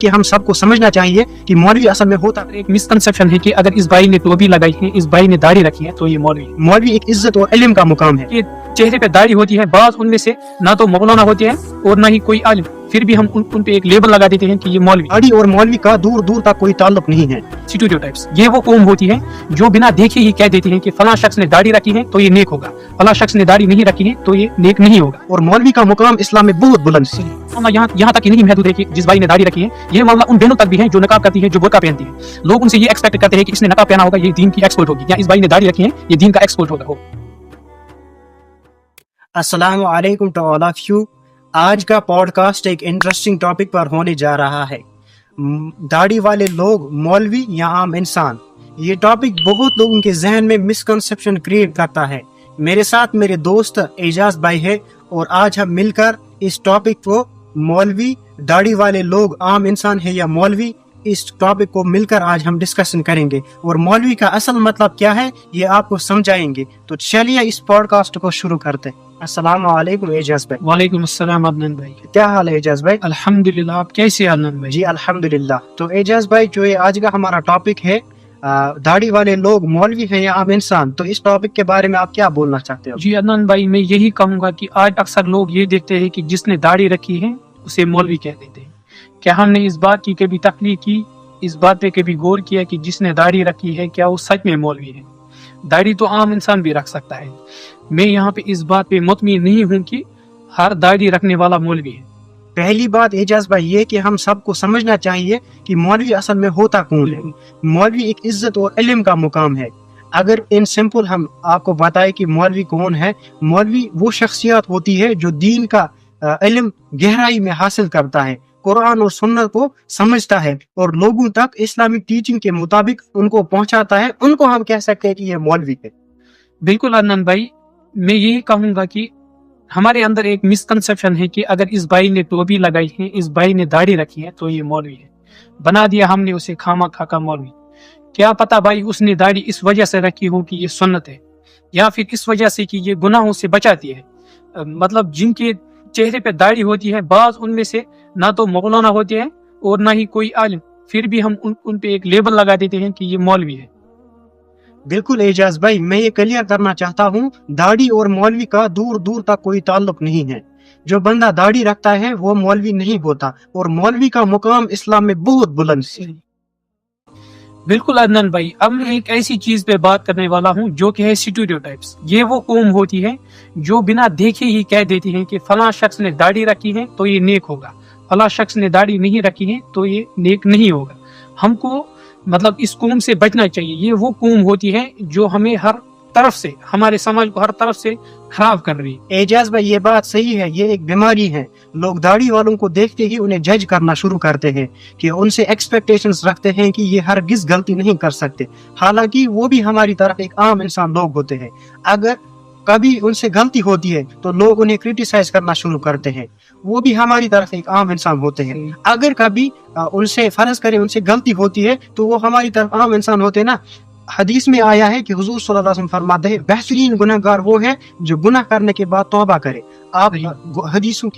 کہ ہم سب کو سمجھنا چاہیے کہ مولوی اصل میں ہوتا ایک مسکنسپشن ہے کہ اگر اس بھائی نے ٹوپی لگائی ہے، اس بھائی نے داڑھی رکھی ہے تو یہ مولوی ایک عزت اور علم کا مقام ہے. کہ چہرے پہ داڑھی ہوتی ہے، بعض ان میں سے نہ تو مولانا ہوتے ہیں اور نہ ہی کوئی عالم، پھر بھی ہم ان پہ ایک لیبل لگا دیتے ہیں کہ یہ مولوی. داڑھی اور مولوی کا دور دور تک کوئی تعلق نہیں ہے. اسٹیریوٹائپس، یہ وہ قوم ہوتی ہے جو بنا دیکھے ہی کہہ دیتی ہے کہ فلاں شخص نے داڑھی رکھی ہے تو یہ نیک ہوگا، فلاں شخص نے داڑھی نہیں رکھی ہے تو یہ نیک نہیں ہوگا. اور مولوی کا مقام اسلام میں بہت بلند ہے. معاملہ یہاں تک ہی نہیں محدود ہے کہ جس بھائی نے داڑھی رکھی ہے، یہ معاملہ ان بہنوں تک بھی ہے جو نقاب کرتی ہے، جو برقع پہنتی ہے. لوگ ان سے یہ ایکسپیکٹ کرتے ہیں کہ اس نے نقاب پہنا ہوگا یہ دین کی ایکسپرٹ ہوگی، یا اس بھائی نے داڑھی رکھی ہے یہ دین کا ایکسپرٹ ہوگا. السلام علیکم ٹو آل آف یو. آج کا پوڈ کاسٹ ایک انٹرسٹنگ ٹاپک پر ہونے جا رہا ہے، داڑھی والے لوگ مولوی یا عام انسان. یہ ٹاپک بہت لوگوں کے ذہن میں مسکنسپشن کریٹ کرتا ہے. میرے ساتھ میرے دوست اعجاز بھائی ہے اور آج ہم مل کر اس ٹاپک کو مولوی، داڑھی والے لوگ عام انسان ہے یا مولوی، اس ٹاپک کو مل کر آج ہم ڈسکشن کریں گے اور مولوی کا اصل مطلب کیا ہے یہ آپ کو سمجھائیں گے. تو چلیے اس پوڈ کاسٹ کو شروع کرتے ہیں. السلام علیکم اعجاز بھائی. وعلیکم السلام عدنان بھائی. کیا حال ہے اعجاز بھائی؟ الحمدللہ، آپ کیسے ہیں عدنان بھائی؟ جی الحمدللہ. تو اعجاز بھائی جو یہ آج کا ہمارا ٹاپک ہے داڑھی والے لوگ مولوی ہیں یا عام انسان، تو اس ٹاپک کے بارے میں آپ کیا بولنا چاہتے ہو؟ جی عدنان بھائی، میں یہی کہوں گا کہ آج اکثر لوگ یہ دیکھتے ہیں کہ جس نے داڑھی رکھی ہے اسے مولوی کہہ دیتے ہیں. کیا ہم نے اس بات کی کبھی تحقیق کی، اس بات پہ کبھی غور کیا کہ جس نے داڑھی رکھی ہے کیا وہ سچ میں مولوی ہے؟ داڑھی تو عام انسان بھی رکھ سکتا ہے. میں یہاں پہ اس بات پہ مطمئن نہیں ہوں کہ ہر داڑھی رکھنے والا مولوی ہے. پہلی بات اعجاز بھائی یہ کہ ہم سب کو سمجھنا چاہیے کہ مولوی اصل میں ہوتا کون ہے. مولوی ایک عزت اور علم کا مقام ہے. اگر ان سمپل ہم آپ کو بتائیں کہ مولوی کون ہے، مولوی وہ شخصیت ہوتی ہے جو دین کا علم گہرائی میں حاصل کرتا ہے، قرآن اور سنت کو سمجھتا ہے اور لوگوں تک اسلامک ٹیچنگ کے مطابق ان کو پہنچاتا ہے. ان کو ہم کہہ سکتے ہیں کہ یہ مولوی ہے. بالکل عدنان بھائی، میں یہی کہوں گا کہ ہمارے اندر ایک مسکنسپشن ہے کہ اگر اس بھائی نے ٹوپی لگائی ہے، اس بھائی نے داڑھی رکھی ہے تو یہ مولوی ہے. بنا دیا ہم نے اسے خامہ خاکا مولوی. کیا پتا بھائی اس نے داڑھی اس وجہ سے رکھی ہو کہ یہ سنت ہے، یا پھر اس وجہ سے کہ یہ گناہوں سے بچاتی ہے. مطلب جن کے چہرے پہ داڑھی ہوتی ہے، بعض ان میں سے نہ تو مولانا ہوتے ہیں اور نہ ہی کوئی عالم، پھر بھی ہم ان پہ ایک لیبل لگا دیتے ہیں کہ یہ مولوی ہے. بالکل اعجاز بھائی، میں یہ کلیئر کرنا چاہتا ہوں، داڑھی اور مولوی کا دور دور تک کوئی تعلق نہیں ہے. جو بندہ داڑھی رکھتا ہے وہ مولوی نہیں ہوتا اور مولوی کا مقام اسلام میں بہت بلند ہے. بالکل عدنان بھائی، اب میں ایک ایسی چیز پہ بات کرنے والا ہوں جو کہ ہے اسٹیریوٹائپس. یہ وہ قوم ہوتی ہے جو بنا دیکھے ہی کہہ دیتی ہے کہ فلاں شخص نے داڑھی رکھی ہے تو یہ نیک ہوگا، فلاں شخص نے داڑھی نہیں رکھی ہے تو یہ نیک نہیں ہوگا. ہم کو مطلب اس قوم سے بچنا چاہیے. یہ وہ قوم ہوتی ہے جو ہمیں ہر طرف سے، ہمارے سماج کو ہر طرف سے خراب کر رہی ہے. اعجاز بھائی یہ بات صحیح ہے، یہ ایک بیماری ہے. لوگ داڑھی والوں کو دیکھتے ہی انہیں جج کرنا شروع کرتے ہیں کہ ان سے ایکسپیکٹیشنز رکھتے ہیں کہ یہ ہرگز غلطی نہیں کر سکتے، حالانکہ وہ بھی ہماری طرف ایک عام انسان لوگ ہوتے ہیں. اگر کبھی ان سے غلطی ہوتی ہے تو لوگ انہیں کرٹیسائز کرنا شروع کرتے ہیں، وہ بھی ہماری طرف ایک عام انسان ہوتے ہیں. اگر کبھی ان سے فرض کریں ان سے غلطی ہوتی ہے تو وہ ہماری طرف عام انسان ہوتے ہیں نا. حدیث میں آیا ہے کہ حضور صلی اللہ علیہ وسلم فرماتے ہیں بہترین گناہ گار وہ ہے جو گناہ کرنے کے بعد توبہ کرے. آپ حدیثوں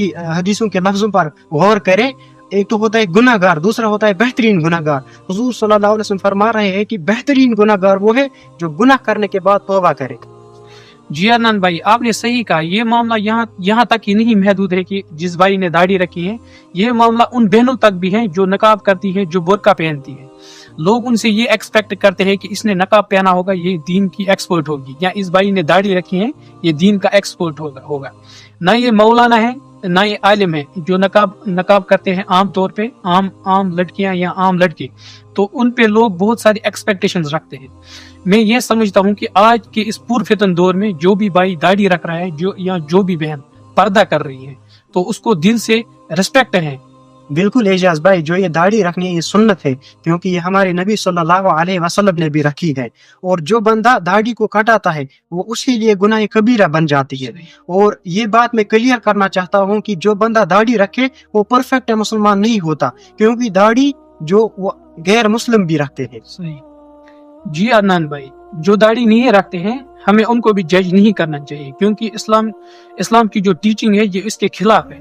کے لفظوں پر غور کریں. ایک تو ہوتا ہے گناہ گار، دوسرا ہوتا ہے بہترین گناہ گار. حضور صلی اللہ علیہ وسلم فرما رہے ہیں کہ بہترین گناہ گار وہ ہے جو گناہ کرنے کے بعد توبہ کرے. جی عدنان بھائی، آپ نے صحیح کہا. یہ معاملہ یہاں تک ہی نہیں محدود ہے کہ جس بھائی نے داڑھی رکھی ہے، یہ معاملہ ان بہنوں تک بھی ہے جو نقاب کرتی ہے، جو برقع پہنتی ہے. لوگ ان سے یہ ایکسپیکٹ کرتے ہیں کہ اس نے نقاب پہنا ہوگا یہ دین کی ایکسپرٹ ہوگی، یا اس بھائی نے داڑھی رکھی ہے یہ دین کا ایکسپرٹ ہوگا. نہ یہ مولانا ہے نہ یہ عالم ہے جو نقاب کرتے ہیں. عام طور پہ عام لڑکیاں یا عام لڑکے، تو ان پہ لوگ بہت ساری ایکسپیکٹیشنز رکھتے ہیں. میں یہ سمجھتا ہوں کہ آج کے اس پرفتن دور میں جو بھی بھائی داڑھی رکھ رہا ہے یا جو بھی بہن پردہ کر رہی ہے تو اس کو دل سے رسپیکٹ ہے. بالکل اعجاز بھائی، جو یہ داڑھی رکھنی ہے یہ سنت ہے، کیونکہ یہ ہمارے نبی صلی اللہ علیہ وسلم نے بھی رکھی ہے. اور جو بندہ داڑھی کو کٹاتا ہے وہ اس کے لیے گناہ کبیرہ بن جاتی ہے. اور یہ بات میں کلیئر کرنا چاہتا ہوں کہ جو بندہ داڑھی رکھے وہ پرفیکٹ مسلمان نہیں ہوتا، کیونکہ داڑھی جو وہ غیر مسلم بھی رکھتے ہیں. جی عدنان بھائی، جو داڑھی نہیں رکھتے ہیں ہمیں ان کو بھی جج نہیں کرنا چاہیے، کیونکہ اسلام کی جو ٹیچنگ ہے یہ اس کے خلاف ہے.